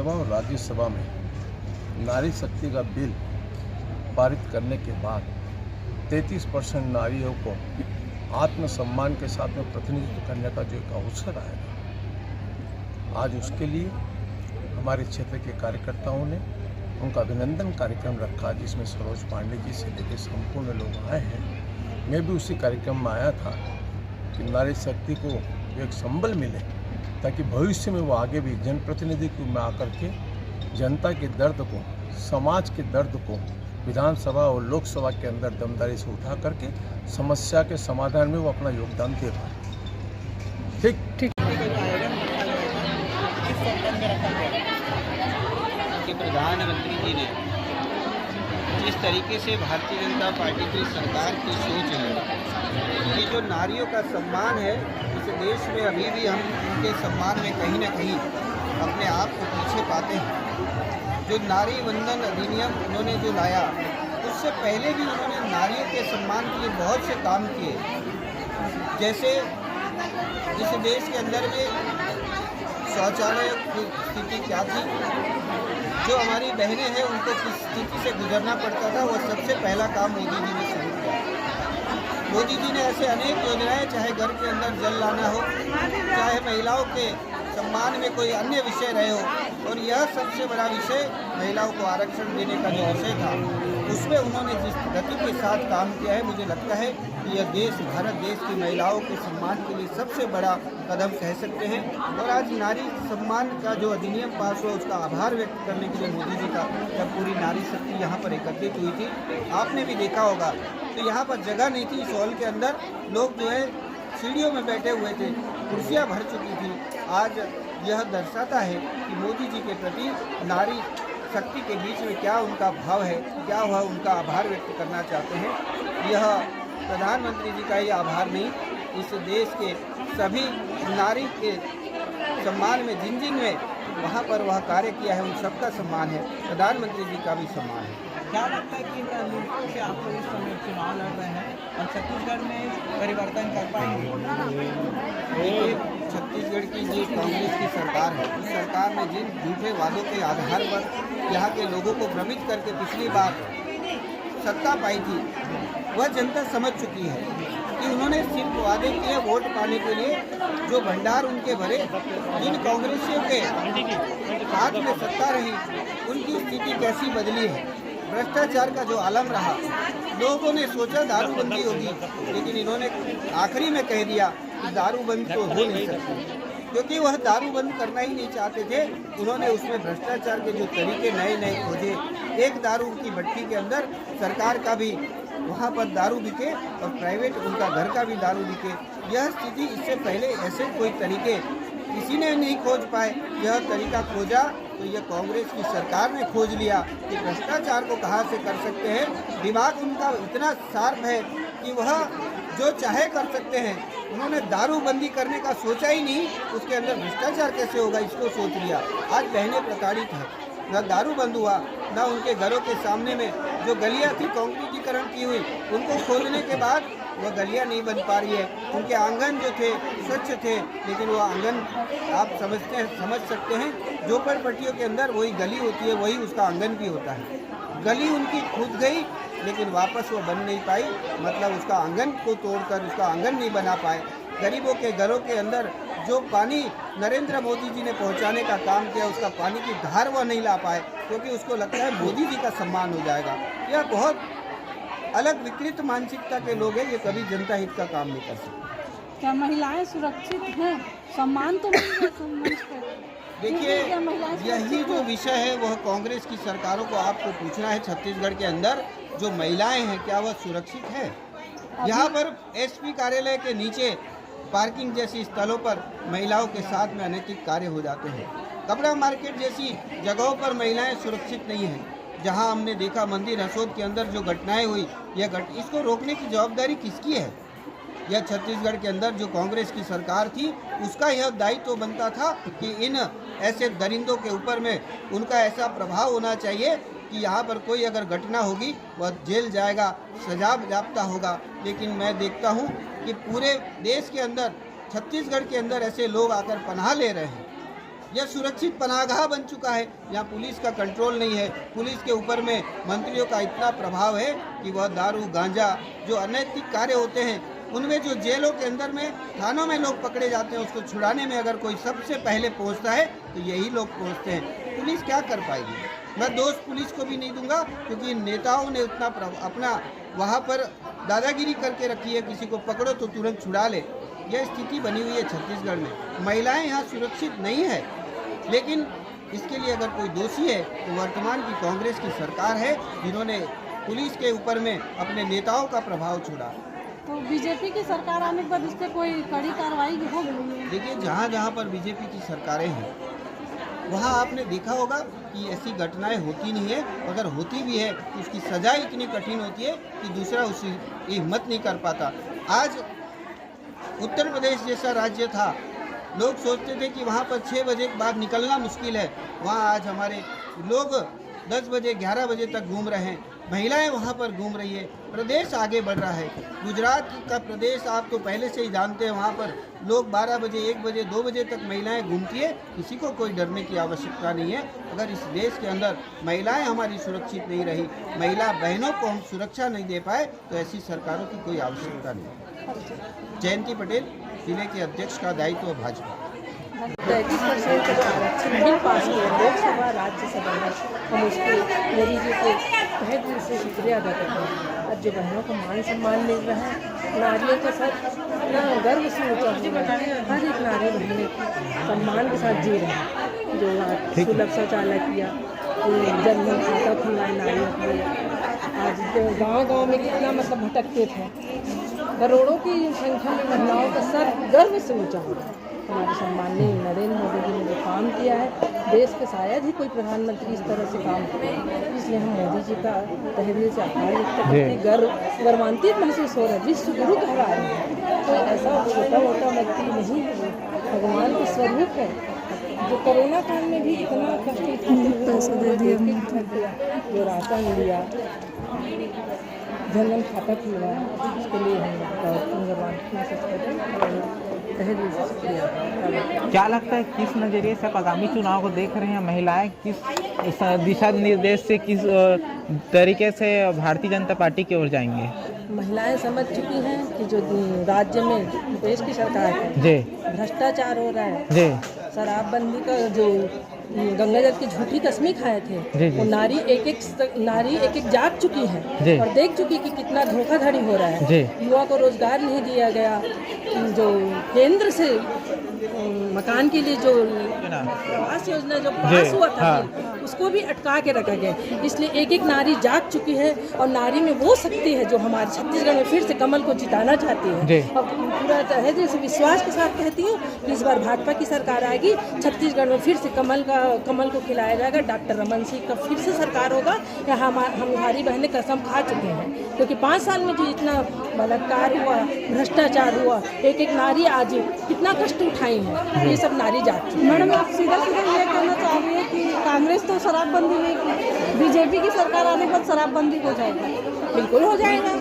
विधानसभा और राज्यसभा में नारी शक्ति का बिल पारित करने के बाद 33% नारियों को आत्मसम्मान के साथ में प्रतिनिधित्व करने का जो एक अवसर आएगा, आज उसके लिए हमारे क्षेत्र के कार्यकर्ताओं ने उनका अभिनंदन कार्यक्रम रखा, जिसमें सरोज पांडे जी से लेकर संपूर्ण लोग आए हैं। मैं भी उसी कार्यक्रम में आया था कि नारी शक्ति को एक संबल मिले, ताकि भविष्य में वो आगे भी जनप्रतिनिधि में आकर के जनता के दर्द को, समाज के दर्द को विधानसभा और लोकसभा के अंदर दमदारी से उठा करके समस्या के समाधान में वो अपना योगदान दे पाए। ठीक कि प्रधानमंत्री जी ने जिस तरीके से भारतीय जनता पार्टी की सरकार की सोच है कि जो नारियों का सम्मान है, इस देश में अभी भी हम उनके सम्मान में कहीं ना कहीं अपने आप को पीछे पाते हैं। जो नारी वंदन अधिनियम उन्होंने जो लाया, उससे पहले भी उन्होंने नारियों के सम्मान के लिए बहुत से काम किए। जैसे इस देश के अंदर में शौचालय की स्थिति क्या थी, जो हमारी बहनें हैं उनको किस स्थिति से गुजरना पड़ता था, वो सबसे पहला काम मोदी जी ने शुरू किया। मोदी जी ने ऐसे अनेक योजनाएं, चाहे घर के अंदर जल लाना हो, चाहे महिलाओं के सम्मान में कोई अन्य विषय रहे हो, और यह सबसे बड़ा विषय महिलाओं को आरक्षण देने का जो विषय था, उसमें उन्होंने जिस गति के साथ काम किया है, मुझे लगता है कि यह देश, भारत देश की महिलाओं के सम्मान के लिए सबसे बड़ा कदम कह सकते हैं। और आज नारी सम्मान का जो अधिनियम पास हुआ, उसका आभार व्यक्त करने के लिए मोदी जी का जब पूरी नारी शक्ति यहाँ पर एकत्रित हुई थी, आपने भी देखा होगा तो यहाँ पर जगह नहीं थी। इस हॉल के अंदर लोग जो है सीढ़ियों में बैठे हुए थे, कुर्सियाँ भर चुकी थी। आज यह दर्शाता है कि मोदी जी के प्रति नारी शक्ति के बीच में क्या उनका भाव है, क्या वह उनका आभार व्यक्त करना चाहते हैं। यह प्रधानमंत्री जी का ही आभार नहीं, इस देश के सभी नारी के सम्मान में जिन जिन ने वहाँ पर वह कार्य किया है, उन सबका सम्मान है, प्रधानमंत्री जी का भी सम्मान है। क्या लगता है कि इन लोगों से आप लोग इस समय चुनाव लड़ रहे हैं और छत्तीसगढ़ में परिवर्तन कर पाएंगे? देखिए, छत्तीसगढ़ की जो कांग्रेस की सरकार है, उस सरकार ने जिन झूठे वादों के आधार पर यहाँ के लोगों को भ्रमित करके पिछली बार सत्ता पाई थी, वह जनता समझ चुकी है कि उन्होंने सिर्फ वादे किए वोट पाने के लिए। जो भंडार उनके भरे, जिन कांग्रेसियों के हाथ में सत्ता रही, उनकी स्थिति कैसी बदली है। भ्रष्टाचार का जो आलम रहा, लोगों ने सोचा दारूबंदी होगी, लेकिन इन्होंने आखिरी में कह दिया कि दारूबंद तो हो नहीं सकती, क्योंकि वह दारू बंद करना ही नहीं चाहते थे। उन्होंने उसमें भ्रष्टाचार के जो तरीके नए नए खोजे, एक दारू की भट्टी के अंदर सरकार का भी वहाँ पर दारू बिके और प्राइवेट उनका घर का भी दारू बिके। यह स्थिति, इससे पहले ऐसे कोई तरीके किसी ने नहीं खोज पाए। यह तरीका खोजा तो यह कांग्रेस की सरकार ने खोज लिया कि भ्रष्टाचार को कहाँ से कर सकते हैं। दिमाग उनका इतना शार्प है कि वह जो चाहे कर सकते हैं। उन्होंने दारूबंदी करने का सोचा ही नहीं, उसके अंदर भ्रष्टाचार कैसे होगा इसको सोच लिया। आज बहनें प्रताड़ित हैं, न दारू बंद हुआ, न उनके घरों के सामने में जो गलियां थी कंक्रीटीकरण की हुई, उनको खोलने के बाद वह गलियां नहीं बन पा रही है। उनके आंगन जो थे स्वच्छ थे, लेकिन वो आंगन आप समझ सकते हैं, झोपड़पट्टियों के अंदर वही गली होती है, वही उसका आंगन भी होता है। गली उनकी खुद गई, लेकिन वापस वो बन नहीं पाई, मतलब उसका आंगन को तोड़कर उसका आंगन नहीं बना पाए। गरीबों के घरों के अंदर जो पानी नरेंद्र मोदी जी ने पहुंचाने का काम किया, उसका पानी की धार वह नहीं ला पाए, क्योंकि उसको लगता है मोदी जी का सम्मान हो जाएगा। यह बहुत अलग विकृत मानसिकता के लोग हैं, ये कभी जनता हित का काम नहीं कर सकते। क्या महिलाएं सुरक्षित हैं? सम्मान तो नहीं है मंच पर। देखिए, यही जो विषय है वह कांग्रेस की सरकारों को आपको पूछना है। छत्तीसगढ़ के अंदर जो महिलाएं हैं, क्या वह सुरक्षित है? यहाँ पर एसपी कार्यालय के नीचे पार्किंग जैसी स्थलों पर महिलाओं के साथ में अनैतिक कार्य हो जाते हैं। कपड़ा मार्केट जैसी जगहों पर महिलाएं सुरक्षित नहीं हैं। जहां हमने देखा मंदिर हसोद के अंदर जो घटनाएं हुई, इसको रोकने की जवाबदारी किसकी है? यह छत्तीसगढ़ के अंदर जो कांग्रेस की सरकार थी, उसका यह दायित्व बनता था कि इन ऐसे दरिंदों के ऊपर में उनका ऐसा प्रभाव होना चाहिए कि यहाँ पर कोई अगर घटना होगी वह जेल जाएगा, सजा याफ्ता होगा। लेकिन मैं देखता हूँ कि पूरे देश के अंदर, छत्तीसगढ़ के अंदर ऐसे लोग आकर पनाह ले रहे हैं। यह सुरक्षित पनाहगाह बन चुका है। यहाँ पुलिस का कंट्रोल नहीं है। पुलिस के ऊपर में मंत्रियों का इतना प्रभाव है कि वह दारू गांजा जो अनैतिक कार्य होते हैं उनमें, जो जेलों के अंदर में थानों में लोग पकड़े जाते हैं, उसको छुड़ाने में अगर कोई सबसे पहले पहुंचता है तो यही लोग पहुंचते हैं। पुलिस क्या कर पाएगी? मैं दोष पुलिस को भी नहीं दूंगा, क्योंकि नेताओं ने उतना अपना वहाँ पर दादागिरी करके रखी है, किसी को पकड़ो तो तुरंत छुड़ा ले। यह स्थिति बनी हुई है छत्तीसगढ़ में। महिलाएं यहाँ सुरक्षित नहीं है, लेकिन इसके लिए अगर कोई दोषी है तो वर्तमान की कांग्रेस की सरकार है, जिन्होंने पुलिस के ऊपर में अपने नेताओं का प्रभाव छोड़ा। तो बीजेपी की सरकार आने के बाद इस पर कोई कड़ी कार्रवाई हो गई है? देखिए, जहाँ जहाँ पर बीजेपी की सरकारें हैं वहाँ आपने देखा होगा कि ऐसी घटनाएं होती नहीं है। अगर होती भी है तो उसकी सजा इतनी कठिन होती है कि दूसरा उसकी हिम्मत नहीं कर पाता। आज उत्तर प्रदेश जैसा राज्य था, लोग सोचते थे कि वहाँ पर 6 बजे के बाद निकलना मुश्किल है। वहाँ आज हमारे लोग 10 बजे 11 बजे तक घूम रहे हैं, महिलाएं वहाँ पर घूम रही है। प्रदेश आगे बढ़ रहा है। गुजरात का प्रदेश आप तो पहले से ही जानते हैं, वहाँ पर लोग 12 बजे 1 बजे 2 बजे तक महिलाएं घूमती है। किसी को कोई डरने की आवश्यकता नहीं है। अगर इस देश के अंदर महिलाएं हमारी सुरक्षित नहीं रही, महिला बहनों को हम सुरक्षा नहीं दे पाए, तो ऐसी सरकारों की कोई आवश्यकता नहीं। जयंती पटेल, जिले के अध्यक्ष का दायित्व भाजपा। 33% का जो आरक्षण बिल पास हुआ लोकसभा राज्यसभा में, हम उसके मोदी जी को तहे दिल से शुक्रिया अदा करते हैं। आज जो बहनों को मान सम्मान मिल रहा है, नारियों के साथ इतना गर्व से ऊँचा हो रहा है। हर एक नारी बहने सम्मान के साथ जी रहे हैं। जो आज सुलभ शौचालय किया, जनधन खाता खुलवाए नारियों के लिए। आज गांव-गांव में कितना मतलब भटकते थे, करोड़ों की संख्या में महिलाओं का सर गर्व से ऊँचा हो रहा है। हमारे सम्माननीय नरेंद्र मोदी जी ने जो काम किया है, देश के शायद ही कोई प्रधानमंत्री इस तरह से काम करे। इसलिए हम मोदी जी का तहे दिल से आभार व्यक्त करते हैं। गर्वान्वित महसूस हो रहा है। विश्व गुरु कहला रहे हैं, तो ऐसा छोटा मोटा व्यक्ति नहीं है, भगवान के स्वरूप है। जो कोरोना काल में भी इतना कष्ट पैसा दे दिया, जो राशन लिया, जनधन खाता खुलवाया, उसके लिए हम गर्वान्वित महसूस करते हैं। क्या लगता है किस नज़रिए से आप आगामी चुनाव को देख रहे हैं? महिलाएं किस दिशा निर्देश से, किस तरीके से भारतीय जनता पार्टी की ओर जाएंगे? महिलाएं समझ चुकी हैं कि जो राज्य में देश की सरकार है जी, भ्रष्टाचार हो रहा है जी, शराबबंदी का जो गंगा जल की झूठी कसमी खाए थे, वो नारी एक एक जाग चुकी है और देख चुकी कि कितना धोखाधड़ी हो रहा है। युवा को रोजगार नहीं दिया गया, जो केंद्र से मकान के लिए जो आवास योजना जो पास हुआ था उसको भी अटका के रखा गया। इसलिए एक एक नारी जाग चुकी है और नारी में वो शक्ति है जो हमारे छत्तीसगढ़ में फिर से कमल को जिताना चाहती है। और पूरा तहे दिल से विश्वास के साथ कहती हूँ कि इस बार भाजपा की सरकार आएगी, छत्तीसगढ़ में फिर से कमल को खिलाया जाएगा। डॉक्टर रमन सिंह का फिर से सरकार होगा। यहाँ हमारी बहनें कसम खा चुके हैं, क्योंकि 5 साल में जो इतना बलात्कार हुआ, भ्रष्टाचार हुआ, एक एक नारी आज कितना कष्ट उठाई है, ये सब नारी जाग चुकी है। मैडम, आप सीधा ये कहना चाह रही है कि कांग्रेस तो शराबबंदी नहीं की, बीजेपी की सरकार आने के बाद शराबबंदी हो जाएगी? बिल्कुल हो जाएगा।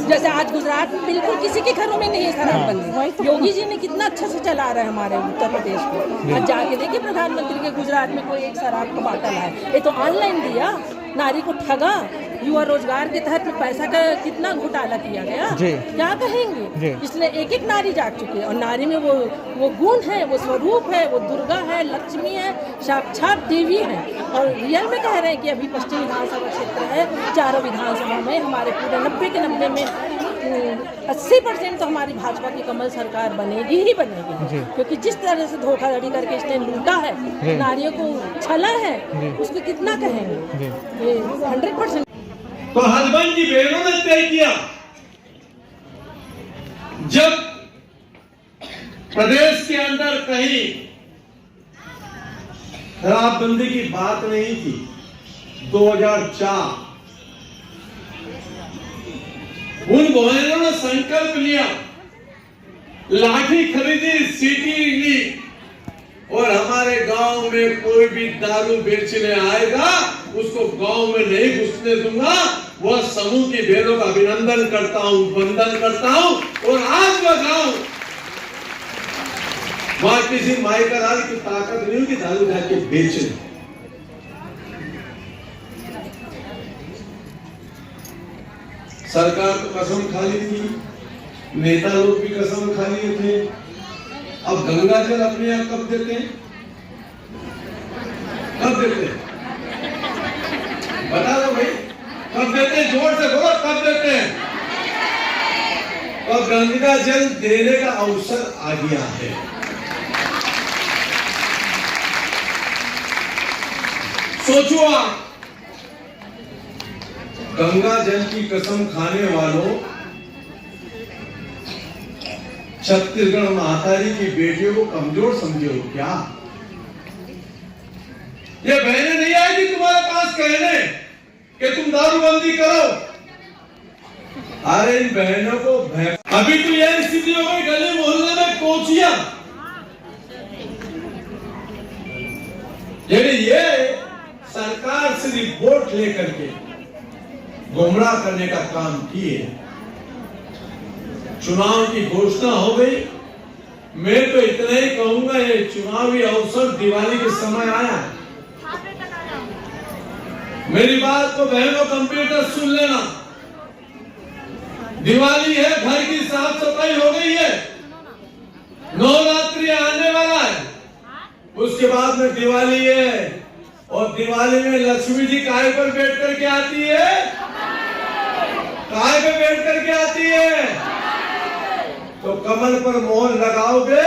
जैसे आज गुजरात में बिल्कुल किसी के घरों में नहीं है शराबबंदी। योगी जी ने कितना अच्छा से चला रहा है हमारे उत्तर प्रदेश को। आज जाके देखिए प्रधानमंत्री के गुजरात में कोई एक शराब का बाटल है, ये तो ऑनलाइन दिया, नारी को ठगा, युवा रोजगार के तहत पैसा का कितना घोटाला किया गया, क्या कहेंगे? इसलिए एक एक नारी जाग चुकी है और नारी में वो गुण है, वो स्वरूप है, वो दुर्गा है, लक्ष्मी है, साक्षात देवी है। और रियल में कह रहे हैं कि अभी पश्चिम विधानसभा क्षेत्र है, चारों विधानसभा में हमारे पूरे 90 के 90 में 80% तो हमारी भाजपा की कमल सरकार बनेगी ही बनेगी, क्योंकि जिस तरह से धोखाधड़ी करके इसने लूटा है, नारियों को छला है, उसको कितना कहेंगे? ये 100%। तो हसबैंड की बहनों ने तय किया, जब प्रदेश के अंदर कहीं शराबबंदी की बात नहीं थी, 2004 उन बहनों ने संकल्प लिया, लाठी खरीदी, सीटी ली और हमारे गांव में कोई भी दारू बेचने आएगा उसको गांव में नहीं घुसने दूंगा। वह समूह की बहनों का अभिनंदन करता हूं, वंदन करता हूं। और आज वह गांव वहां किसी माई का लाल की ताकत नहीं होगी दारू जाके बेचने। सरकार तो कसम खा ली थी, नेता लोग भी कसम खा लिए थे। अब गंगा जल अपने यहाँ कब देते हैं? कब देते हैं? बता दो भाई, कब देते हैं? जोर से बोलो, कब देते हैं? अब गंगा जल देने का अवसर आ गया है। सोचो आप, गंगा जल की कसम खाने वालों, छत्तीसगढ़ महातारी की बेटियों को कमजोर समझे हो क्या? ये बहनें नहीं आई थी तुम्हारे पास कहने कि तुम दारूबंदी करो। अरे इन बहनों को अभी तो यह स्थिति हो गई, गली मोहल्ले में कोचियां, ये सरकार से रिपोर्ट लेकर के गुमराह करने का काम किए। चुनाव की घोषणा हो गई। मैं तो इतना ही कहूंगा, ये चुनावी अवसर दिवाली के समय आया। मेरी बात को बहनों कंप्यूटर सुन लेना। दिवाली है, घर की साफ सफाई हो गई है, नवरात्रि आने वाला है, उसके बाद में दिवाली है। और दिवाली में लक्ष्मी जी काय पर बैठ करके आती है? काय पे बैठ करके आती है? तो कमल पर मोहर लगाओगे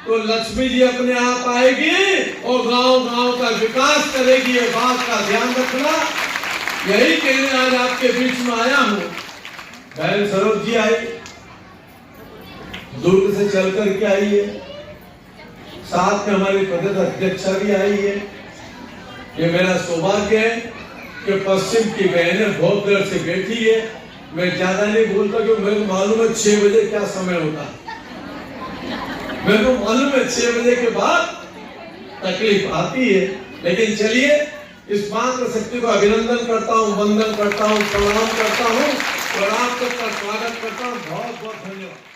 तो लक्ष्मी जी अपने आप आएगी और गांव-गांव का विकास करेगी। ये बात का ध्यान रखना। यही कहने आज आपके बीच में आया हूं। बहन सरोज जी आई, दुर्ग से चल करके आई है, साथ में हमारी प्रदेश अध्यक्षा भी आई है। ये मेरा सौभाग्य है कि पश्चिम की बहनें बहुत देर से बैठी है। मैं ज्यादा नहीं बोलता क्योंकि मेरे को मालूम है 6 बजे क्या समय होता है। मेरे को मालूम है 6 बजे के बाद तकलीफ आती है। लेकिन चलिए, इस मातृशक्ति को अभिनंदन करता हूँ, वंदन करता हूँ, प्रणाम करता हूँ और आप सबका स्वागत करता हूँ। बहुत बहुत धन्यवाद।